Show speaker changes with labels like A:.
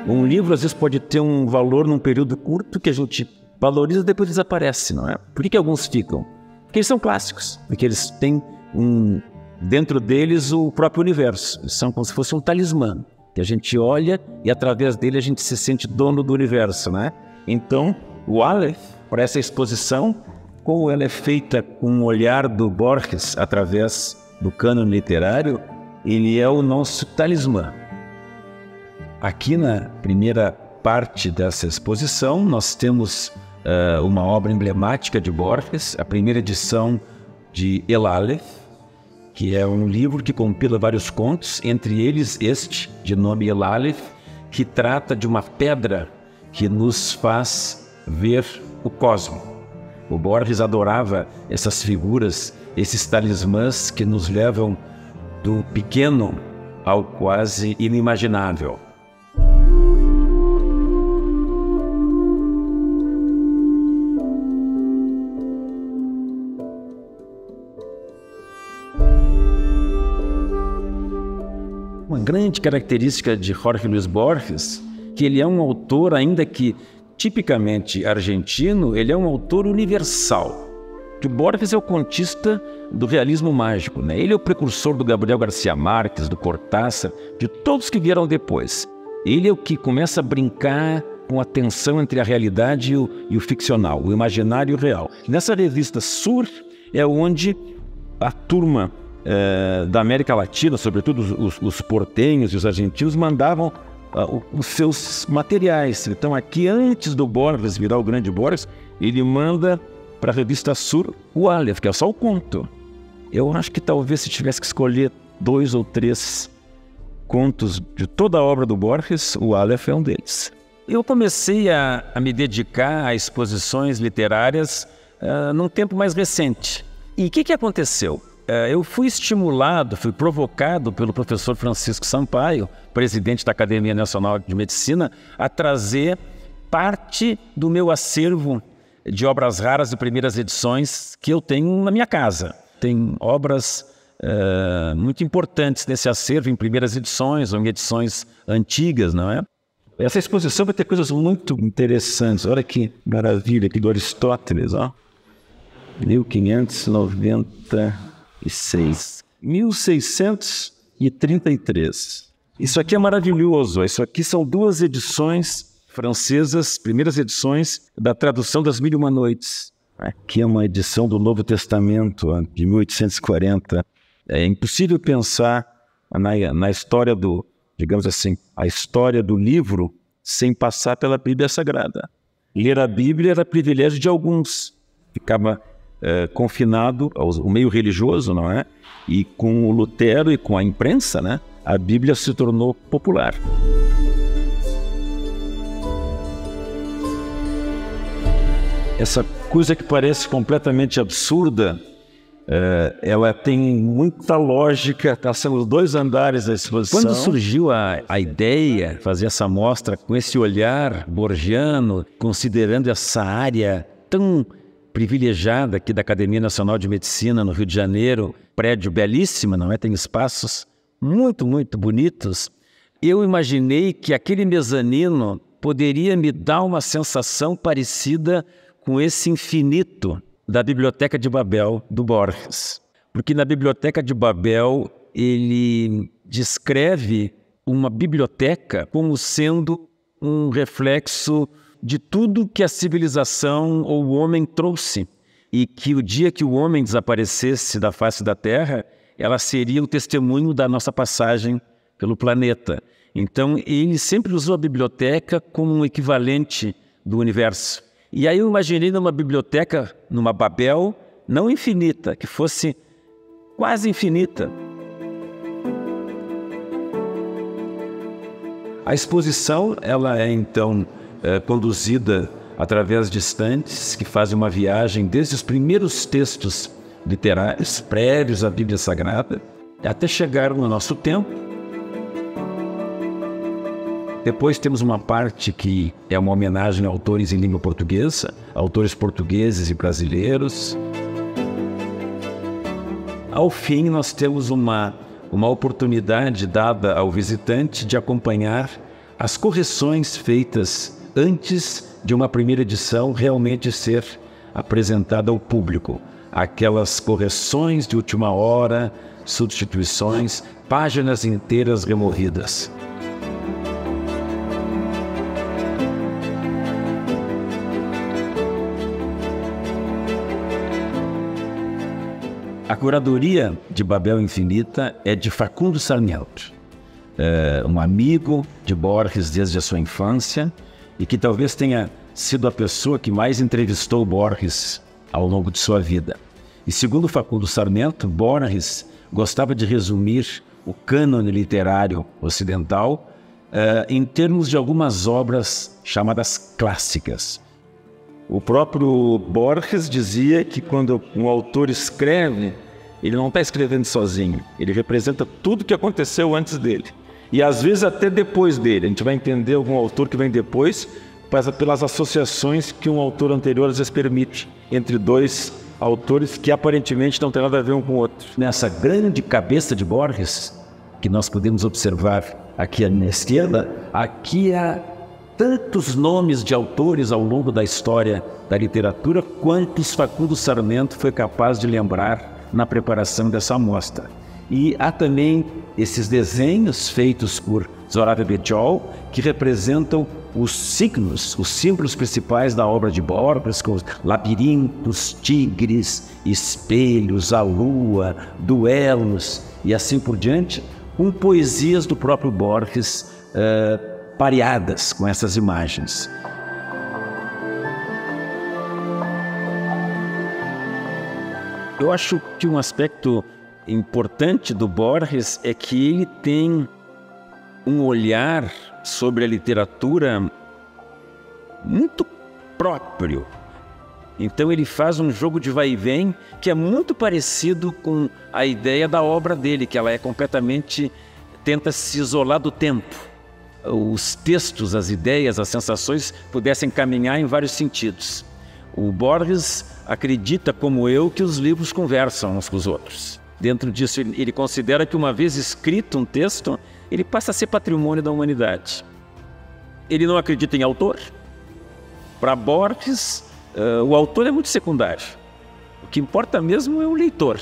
A: Um livro, às vezes, pode ter um valor num período curto que a gente valoriza e depois desaparece, não é? Por que alguns ficam? Porque eles são clássicos, porque eles têm dentro deles o próprio universo. Eles são como se fosse um talismã, que a gente olha e através dele a gente se sente dono do universo, né? Então, o Aleph, para essa exposição, como ela é feita com o olhar do Borges através do cânone literário, ele é o nosso talismã. Aqui na primeira parte dessa exposição, nós temos uma obra emblemática de Borges, a primeira edição de El Aleph, que é um livro que compila vários contos, entre eles este, de nome El Aleph, que trata de uma pedra que nos faz ver o cosmos. O Borges adorava essas figuras, esses talismãs que nos levam do pequeno ao quase inimaginável. Uma grande característica de Jorge Luis Borges, que ele é um autor, ainda que tipicamente argentino, ele é um autor universal. O Borges é o contista do realismo mágico, né? Ele é o precursor do Gabriel Garcia Marques, do Cortázar, de todos que vieram depois. Ele é o que começa a brincar com a tensão entre a realidade e o ficcional, o imaginário e o real. Nessa revista Sur é onde a turma da América Latina, sobretudo os portenhos e os argentinos, mandavam os seus materiais. Então aqui, antes do Borges virar o grande Borges, ele manda para a revista Sur o Aleph, que é só o conto. Eu acho que talvez se tivesse que escolher 2 ou 3 contos de toda a obra do Borges, o Aleph é um deles. Eu comecei a me dedicar a exposições literárias num tempo mais recente. E o que aconteceu? Eu fui estimulado, fui provocado pelo professor Francisco Sampaio, presidente da Academia Nacional de Medicina, a trazer parte do meu acervo de obras raras de primeiras edições que eu tenho na minha casa. Tem obras muito importantes nesse acervo em primeiras edições ou em edições antigas, não é? Essa exposição vai ter coisas muito interessantes. Olha que maravilha aqui do Aristóteles, ó. 1633. Isso aqui é maravilhoso. Isso aqui são 2 edições francesas, primeiras edições da tradução das Mil e Uma Noites. Aqui é uma edição do Novo Testamento, de 1840. É impossível pensar na história digamos assim, a história do livro sem passar pela Bíblia Sagrada. Ler a Bíblia era privilégio de alguns. Ficava confinado ao meio religioso, não é? E com o Lutero e com a imprensa, né, a Bíblia se tornou popular. Essa coisa que parece completamente absurda, ela tem muita lógica. Nós temos 2 andares da exposição. Quando surgiu a ideia de fazer essa mostra com esse olhar borgiano, considerando essa área tão privilegiada aqui da Academia Nacional de Medicina, no Rio de Janeiro, prédio belíssimo, não é? Tem espaços muito, muito bonitos. Eu imaginei que aquele mezanino poderia me dar uma sensação parecida com esse infinito da Biblioteca de Babel, do Borges. Porque na Biblioteca de Babel, ele descreve uma biblioteca como sendo um reflexo de tudo que a civilização ou o homem trouxe, e que o dia que o homem desaparecesse da face da Terra, ela seria o testemunho da nossa passagem pelo planeta. Então, ele sempre usou a biblioteca como um equivalente do universo. E aí eu imaginei numa biblioteca, numa Babel, não infinita, que fosse quase infinita. A exposição, ela é então conduzida através de estantes que fazem uma viagem desde os primeiros textos literários, prévios à Bíblia Sagrada, até chegar no nosso tempo. Depois temos uma parte que é uma homenagem a autores em língua portuguesa, autores portugueses e brasileiros. Ao fim, nós temos uma uma oportunidade dada ao visitante de acompanhar as correções feitas antes de uma primeira edição realmente ser apresentada ao público. Aquelas correções de última hora, substituições, páginas inteiras removidas. A curadoria de Babel Infinita é de Facundo Sarmiento, um amigo de Borges desde a sua infância e que talvez tenha sido a pessoa que mais entrevistou Borges ao longo de sua vida. E segundo Facundo Sarmiento, Borges gostava de resumir o cânone literário ocidental em termos de algumas obras chamadas clássicas. O próprio Borges dizia que quando um autor escreve, ele não está escrevendo sozinho, ele representa tudo que aconteceu antes dele. E às vezes até depois dele. A gente vai entender algum autor que vem depois, pelas associações que um autor anterior às vezes permite entre dois autores que aparentemente não tem nada a ver um com o outro. Nessa grande cabeça de Borges, que nós podemos observar aqui à minha esquerda, aqui há tantos nomes de autores ao longo da história da literatura quantos Facundo Sarmiento foi capaz de lembrar na preparação dessa amostra. E há também esses desenhos feitos por Zoraida Bejohl que representam os signos, os símbolos principais da obra de Borges, como labirintos, tigres, espelhos, a lua, duelos e assim por diante, com poesias do próprio Borges pareadas com essas imagens. Eu acho que um aspecto importante do Borges é que ele tem um olhar sobre a literatura muito próprio. Então ele faz um jogo de vai e vem que é muito parecido com a ideia da obra dele, que ela é completamente, tenta se isolar do tempo. Os textos, as ideias, as sensações pudessem caminhar em vários sentidos. O Borges acredita, como eu, que os livros conversam uns com os outros. Dentro disso, ele considera que uma vez escrito um texto, ele passa a ser patrimônio da humanidade. Ele não acredita em autor. Para Borges, o autor é muito secundário. O que importa mesmo é o leitor.